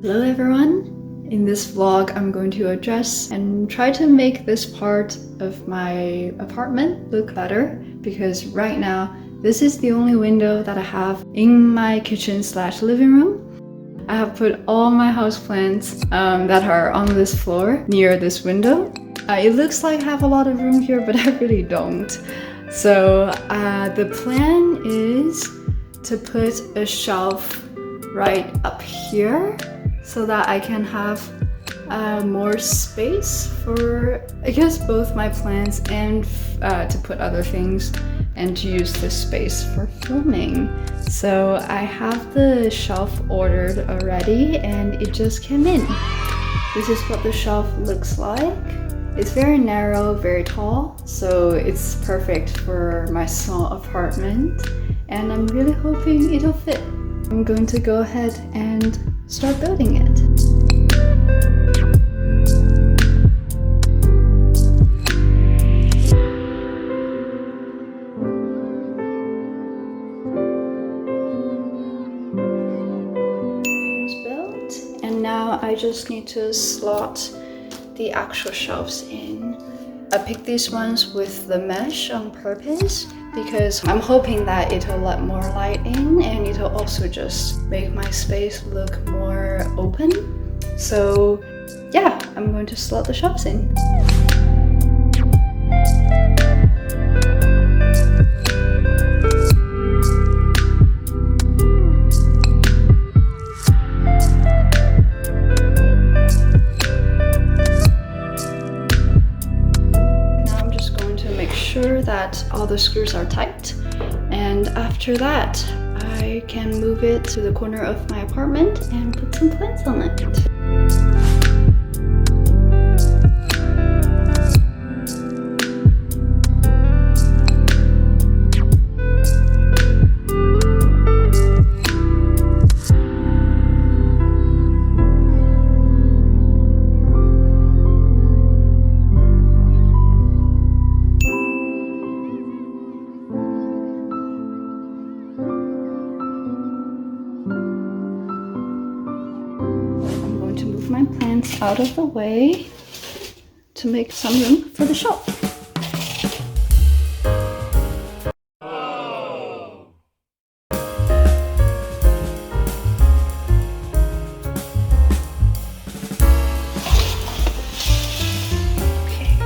Hello everyone! In this vlog, I'm going to address and try to make this part of my apartment look better because right now, this is the only window that I have in my kitchen/living room. I have put all my houseplants that are on this floor near this window. It looks like I have a lot of room here, but I really don't. So the plan is to put a shelf right up here so that I can have more space for, I guess, both my plants and to put other things and to use this space for filming. So I have the shelf ordered already and it just came in. This is what the shelf looks like. It's very narrow, very tall, so it's perfect for my small apartment and I'm really hoping it'll fit. I'm going to go ahead and start building it. It's built, and now I just need to slot the actual shelves in. I picked these ones with the mesh on purpose because I'm hoping that it'll let more light in and it'll also just make my space look more open. So yeah, I'm going to slot the shelves in. That all the screws are tight, and after that I can move it to the corner of my apartment and put some plants on it. My plants out of the way to make some room for the shelf. Okay.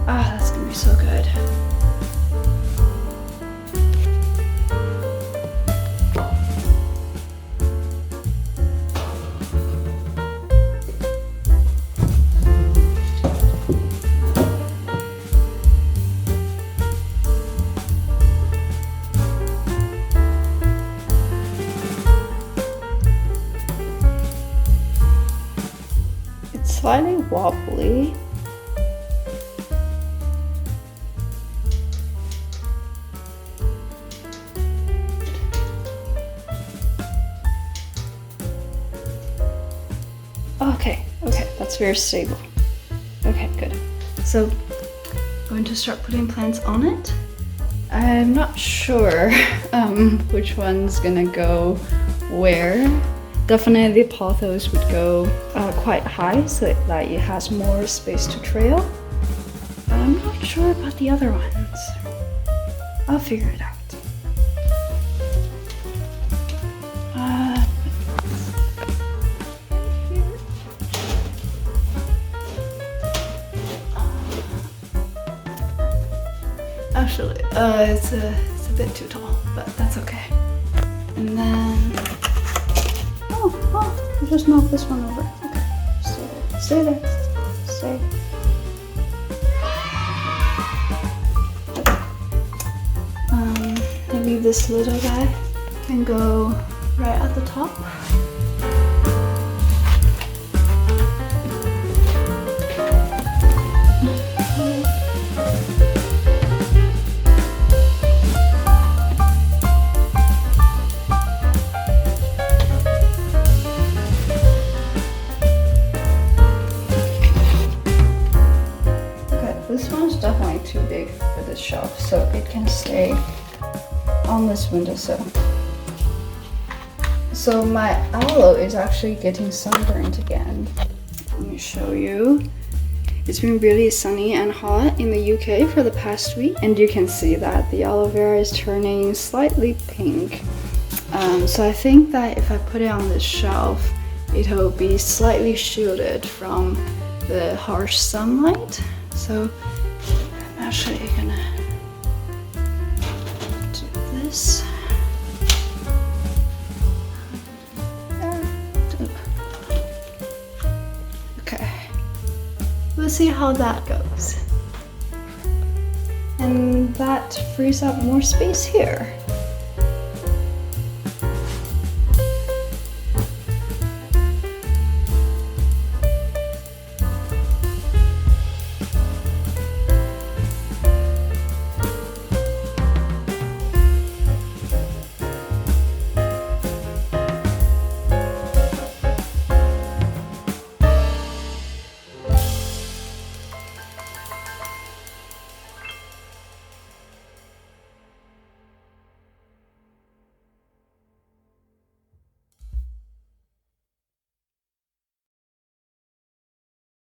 That's gonna be so good. Slightly wobbly. Okay, that's very stable. Okay, good. So, I'm going to start putting plants on it. I'm not sure which one's gonna go where. Definitely the pothos would go quite high so that it has more space to trail. But I'm not sure about the other ones. I'll figure it out. Actually, it's a bit too tall, but that's okay. And then I'll just knock this one over. Okay, stay there, stay. Okay. Maybe this little guy can go right at the top. This one's definitely too big for this shelf, so it can stay on this windowsill. So my aloe is actually getting sunburned again. Let me show you. It's been really sunny and hot in the UK for the past week, and you can see that the aloe vera is turning slightly pink. So I think that if I put it on this shelf, it'll be slightly shielded from the harsh sunlight. So I'm actually gonna do this. Okay, we'll see how that goes. And that frees up more space here.